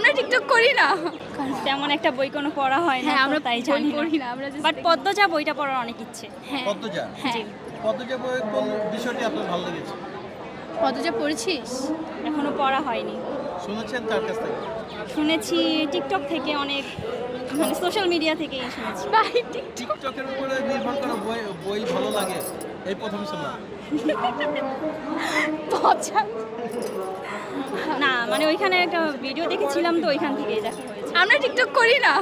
আমরা টিকটক করি না, তেমন একটা বই কোনো পড়া হয় না। হ্যাঁ আমরা তাই বই জানি পড়ি না। না আমরা বাট পদ্মজা বইটা পড়ার অনেক ইচ্ছে। হ্যাঁ পদ্মজা হ্যাঁ জি। পদ্মজা বই কোন বিষয়টি আপনার ভালো লেগেছে? পদ্মজা পড়েছিস? এখনো পড়া হয়নি। শুনেছেন কার কাছ থেকে? শুনেছি টিকটক থেকে, অনেক মানে সোশ্যাল মিডিয়া থেকেই শুনেছি। ভাই টিকটকের উপরে নির্ভর করে বই বই ভালো লাগে এই প্রথম শুনলাম। পচা না মানে ওইখানে একটা ভিডিও দেখেছিলাম তো ওইখান থেকেই দেখা হয়েছে। আমরা টিকটক করি না।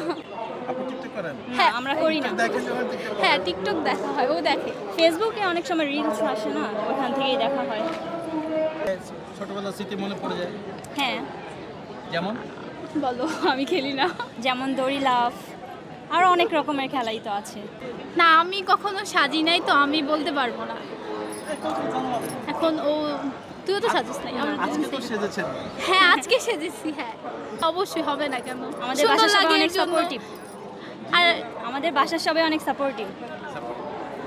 আপনি টিকটক করেন? হ্যাঁ আমরা করি না। দেখেন যখন টিকটক হ্যাঁ টিকটক দেখা হয়, ও দেখে। ফেসবুকে অনেক সময় রিলস আসে না, ওইখান থেকেই দেখা হয়। ছোটবেলার স্মৃতি মনে পড়ে যায় হ্যাঁ, যেমন বলো, আমি খেলি না। যেমন দড়ি লাফ, আরও অনেক রকমের খেলাই তো আছে। না আমি কখনো সাজি নাই তো আমি বলতে পারবো না। এখন ও তুইও তো সাজিস নাই, আমরা আজকে তো দুজন same। সেজেছেন। হ্যাঁ আজকে সেজেছি, হ্যাঁ অবশ্যই হবে না কেন, আমাদের সুন্দর বাসার সবাই লাগে অনেক এর জন্য। সাপোর্টিভ। আর আমাদের বাসার সবাই অনেক সাপোর্টিভ।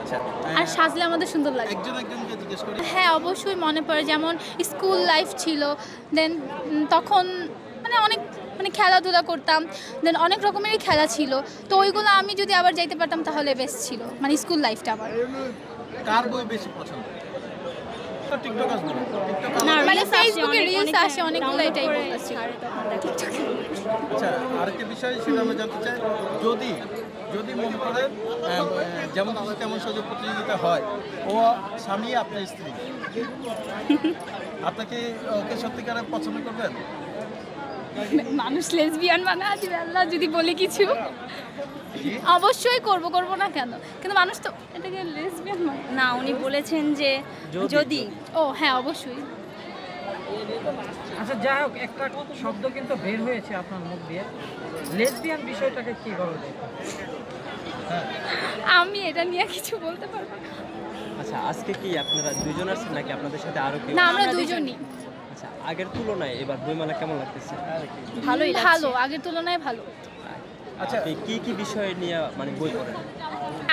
আচ্ছা আর সাজলে আমাদের সুন্দর লাগে। একজন একজনকে জিজ্ঞেস করি। হ্যাঁ অবশ্যই মনে পড়ে, যেমন স্কুল লাইফ ছিল, দেন তখন মানে অনেক মানে খেলাধুলা করতাম, দেন অনেক রকমেরই খেলা ছিল, তো ওইগুলো আমি যদি আবার যাইতে পারতাম তাহলে বেস্ট ছিল, মানে স্কুল লাইফটা আমার। কার বই বেশি পছন্দ? তো টিকটক আসবে না। টিকটক না, মানে reels আসে, ফেসবুকে অনেক- রিলস অনেক আসে অনেকগুলো, download এটাই করে বলতেছি। ছাড়ে তখন দেখা যায়। আচ্ছা আরেকটা বিষয় সেটা আমরা জানতে চাই, যদি যদি মনে করেন যেমন খুশি তেমন সুযোগ প্রতিযোগিতা হয়, ও স্বামী আপনার স্ত্রী, আপনাকে ওকে সত্যিকারে পছন্দ করবেন? মানুষ লেসবিয়ান বানা দিবে আল্লাহ যদি বলে কিছু, অবশ্যই করব, করব না কেন, কিন্তু মানুষ তো এটাকে লেসবিয়ান মানে। না, উনি বলেছেন যে যদি ও হ্যাঁ অবশ্যই। আচ্ছা যাই হোক, একটা শব্দ কিন্তু বের হয়েছে আপনার মুখ দিয়ে, লেসবিয়ান বিষয়টাকে কিভাবে দেখেন? আমি এটা নিয়ে কিছু বলতে পারবো না। আচ্ছা আজকে কি আপনারা দুইজন আছেন নাকি আপনাদের সাথে আরো কেউ? না আমরা দুজনই। আচ্ছা আগের তুলনায় এবার বইমেলা কেমন লাগতেছে? ভালোই লাগছে। ভালো, আগের তুলনায় ভালো। আচ্ছা আপনি কি বিষয় নিয়ে মানে বই পড়েন?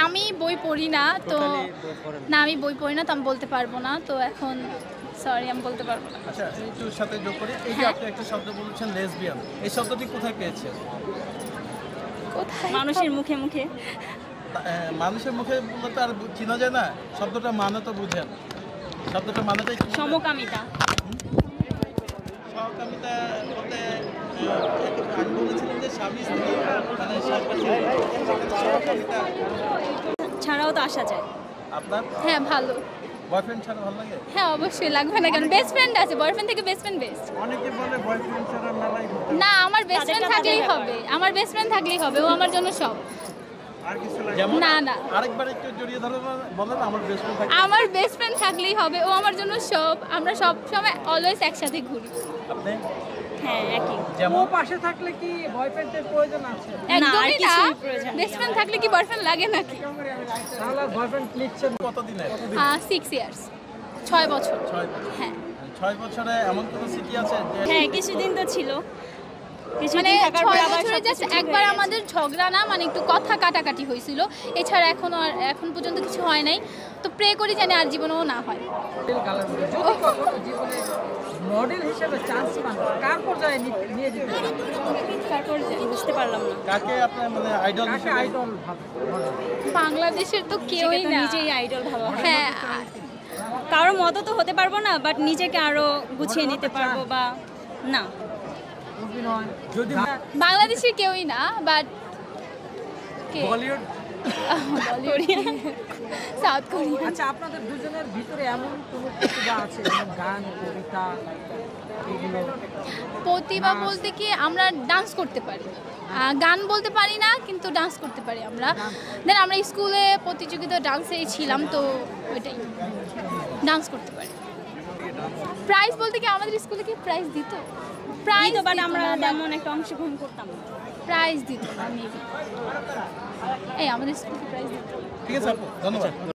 আমি বই পড়ি না তো, টোটালি বই পড়েন? না আমি বই পড়ি না তো আমি বলতে পারবো না, তো এখন সরি আমি বলতে পারবো না। আচ্ছা একটু সাথে যোগ করি, এই যে আপনি একটা শব্দ বলেছেন লেসবিয়ান, এই শব্দটি কোথায় পেয়েছেন? কোথায়? মানুষের মুখে মুখে। মানুষের মুখে বললে তো আর চেনা যায় না, শব্দটা মানে তো বুঝেন, শব্দটা মানেটাই কি? সমকামিতা। সহকামিতা বলতে আমি বলেছিলাম যে স্বামী স্ত্রী মানে সহকামিতা। ছাড়াও তো আসা যায়। আপনার হ্যাঁ ভালো। বয়ফ্রেন্ড ছাড়া ভালো লাগে? হ্যাঁ অবশ্যই, লাগবে না কেন, বেস্ট ফ্রেন্ড আছে, বয়ফ্রেন্ড থেকে বেস্ট ফ্রেন্ড বেস্ট। অনেকে বলে বয়ফ্রেন্ড ছাড়া মেলায় ঘুরতে। না আমার বেস্ট তাদেরটা ফ্রেন্ড থাকলেই তাদের হবে, আমার বেস্ট ফ্রেন্ড থাকলেই হবে, ও আমার জন্য সব। আর কিছু লাগে? যেমন না না, আরেকবার একটু জড়িয়ে ধরে বলেন আমার বেস্ট ফ্রেন্ড থাকে। আমার বেস্ট ফ্রেন্ড থাকলেই হবে, ও আমার জন্য সব, আমরা সব সময় অলওয়েজ একসাথে ঘুরি। আপনি হ্যাঁ একই। ও যেমন পাশে থাকলে কি বয়ফ্রেন্ডের প্রয়োজন আছে? একদমই না, কিছুই প্রয়োজন নেই বেস্ট ফ্রেন্ড আমার। থাকলে কি বয়ফ্রেন্ড লাগে নাকি? তাহলে বয়ফ্রেন্ড নিচ্ছেন? কতদিনের? 6 ইয়ার্স, 6 বছর। 6 বছর। হ্যাঁ 6 বছরে এমন কোনো স্মৃতি আছে যে হ্যাঁ কিছুদিন তো ছিল, মানে কিছুদিন থাকার পর 6 আবার বছরে সবকিছু জাস্ট ঠিক হয়ে একবার গেছে। আমাদের ঝগড়া না, মানে একটু কথা কাটাকাটি হয়েছিল, এছাড়া এখন পর্যন্ত কিছু হয় নাই, তো প্রে করি জানি আর জীবনেও না হয়। যদি কখনো জীবনে মডেল হিসেবে চান্স পান, কার পর্যায়ে নিয়ে যেতে চান? তারপর বুঝতে পারলাম না। কাকে আপনার মানে আইডল কাকে হিসেবে? আইডল ভাবেন? বাংলাদেশের তো কেউই নিজেকে তো না। নিজেই আইডল ভাবা হয়। হ্যাঁ কারোর মতো তো হতে পারবো না, বাট নিজেকে আরো গুছিয়ে নিতে পারবো বা না। অভিনয় যদি বাংলাদেশের কেউই না, but K? Bollywood south Korea. আচ্ছা আপনাদের দুজনের ভিতরে এমন কোনো প্রতিভা আছে, যেমন গান, কবিতা, এগুলো? প্রতিভা বলতে কি আমরা ডান্স করতে পারি, গান বলতে পারি না কিন্তু ডান্স করতে পারি আমরা। দেন আমরা স্কুলে প্রতিযোগিতা ডান্সেই ছিলাম, তো ওইটাই ডান্স করতে পারি। প্রাইজ বলতে কি আমাদের স্কুলে কি প্রাইজ দিত? প্রাইজ বাট আমরা তেমন একটা অংশগ্রহণ করতাম না। প্রাইজ দিত না মেবি, এই আমাদের স্কুলে প্রাইজ দিত। ঠিক আছে আপু, ধন্যবাদ।